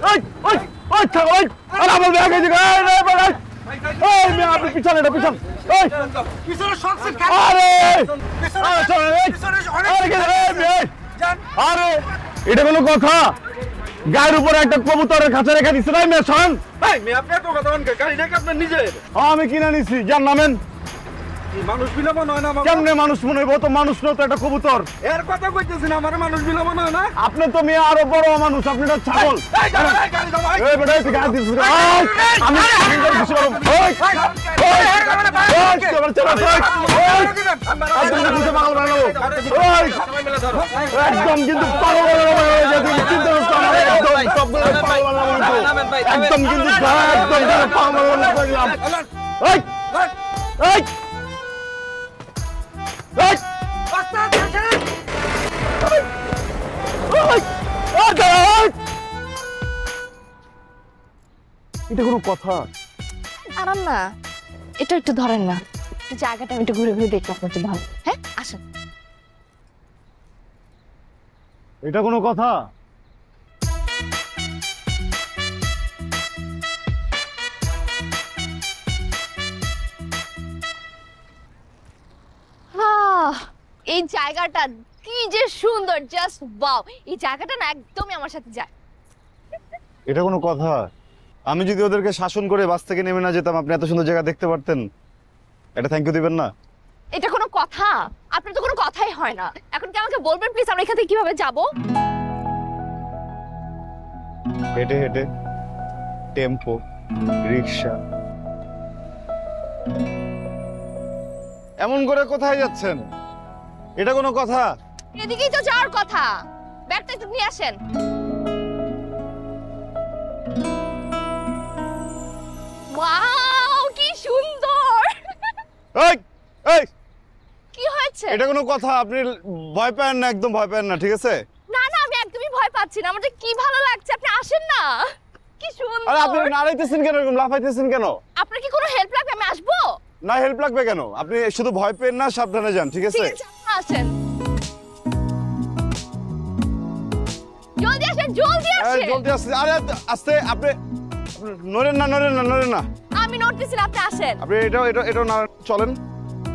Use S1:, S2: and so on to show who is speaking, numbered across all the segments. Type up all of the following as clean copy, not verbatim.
S1: ওই ওই ওই ছাগল ওই আরে আমার ব্যাগ এই দিকে এই মে আপনি পিছনে এটা পিছন ওই
S2: পিছনে শর্টসেট খান
S1: আরে
S2: পিছনে
S1: আরে এটা কোনো কথা গায়ের উপরে একটা কবুতরের খাঁচা রেখে দিচ্ছে না মে শোন
S2: ভাই মে আপনি তো কথা বলেন গাড়ি নাকি আপনি নিজে
S1: আমি কিনে নিছি যার নামেন
S2: মানুষ বিলাবো নয় না
S1: কেমনে মানুষ মনে হইব তো মানুষ নয় তো একটা কবুতর
S2: এর কথা কইতেছি না আমার মানুষ বিলাবো নয় না
S1: আপনি তো মেয়ে আরো বড় মানুষ আপনি তো ছাগল এই বেটা তুই গায়ে দিছিস আমি কিছু করব ওই চলো চলো একদম কিন্তু পাগল হয়ে যাবে চিন্তা করছ না একদম সবগুলো পাগল বানাবো একদম কিন্তু একদম পাগল হয়ে গেলাম এই এই এটা কোনো কথা
S3: আরাম না এটা একটু ধরেন না জায়গাটা আমি একটু ঘুরে ঘুরে দেখি আপনার একটু ভালো হ্যাঁ আসেন
S1: এটা কোনো কথা
S3: এই জায়গাটা কি যে সুন্দর জাস্ট ওয়াও এই জায়গাটা না একদমই আমার সাথে যায়
S1: এটা কোনো কথা আমি যদি ওদেরকে শাসন করে বাস থেকে নেমে না যেতাম আপনি এত সুন্দর জায়গা দেখতে পারতেন এটা থ্যাংক ইউ দিবেন না
S3: এটা কোনো কথা আপনার তো কোনো কথাই হয় না এখন কি আমাকে বলবেন প্লিজ আমরা এখান থেকে কিভাবে যাব
S1: হেঁটে হেঁটে টেম্পো রিকশা এমন করে কোথায় যাচ্ছেন এটা কোনো কথা
S3: এদিকেই তো যাওয়ার কথা ব্যাগটা একটু নিয়ে আসেন ওয়াও কি সুন্দর
S1: এই এই
S3: কি হয়েছে
S1: এটা কোনো কথা আপনি ভয় পান না একদম ভয় পান না ঠিক আছে
S3: না না আমি একদমই ভয় পাচ্ছি না আমার কি ভালো লাগছে আপনি আসেন না কি সুন্দর
S1: আরে আপনি নাড়াইতেছেন কেন এরকম লাফাইতেছেন কেন
S3: আপনার কি কোনো হেল্প লাগবে আমি আসবো
S1: না হেল্প লাগবে কেন আপনি শুধু ভয় পেন না সাবধানে যান ঠিক আছে
S3: আসেন জলদি আসেন জলদি আসেন
S1: জলদি আসেন আরে আস্তে আপনি নড়েন না নড়েন না নড়েন না
S3: আমি নড়তেছি না আপনি আসেন
S1: আপনি এটা না চলেন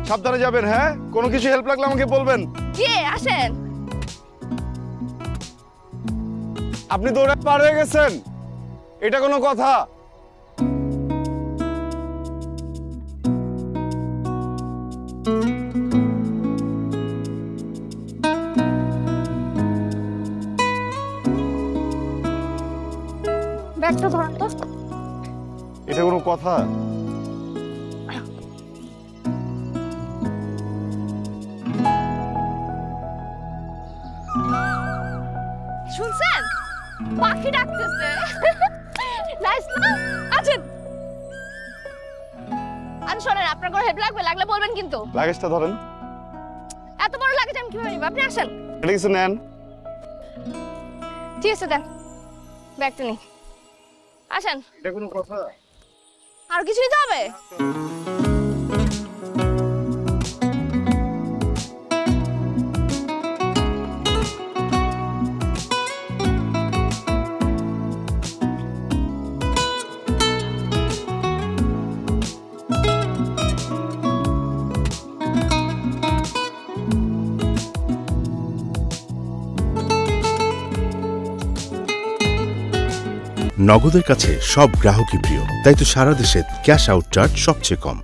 S1: সাবধানে যাবেন হ্যাঁ কোনো কিছু হেল্প লাগলে আমাকে বলবেন
S3: জি আসেন
S1: আপনি দৌড়ে পার হয়ে গেছেন এটা কোনো কথা
S3: ব্যাগটা ধরুন তো
S1: এটা কোনো কথা
S3: শুনছেন পাখি ডাকতেছে নাইস না আচ্ছা শোনেন আপনার কোনো হেল্প লাগলে বলবেন কিন্তু
S1: লাগেজটা ধরেন
S3: এত বড় লাগেজ আমি কিভাবে নিব আপনি আসেন
S1: এটা কিছু নেন
S3: ঠিক আছে দেন ব্যাগটা নিন আসেন
S1: এটা কোনো কথা
S3: আর কিছু নিতে হবে
S4: নগদের কাছে সব গ্রাহকই প্রিয়, তাই তো সারা দেশে ক্যাশ আউট চার্জ সবচেয়ে কম।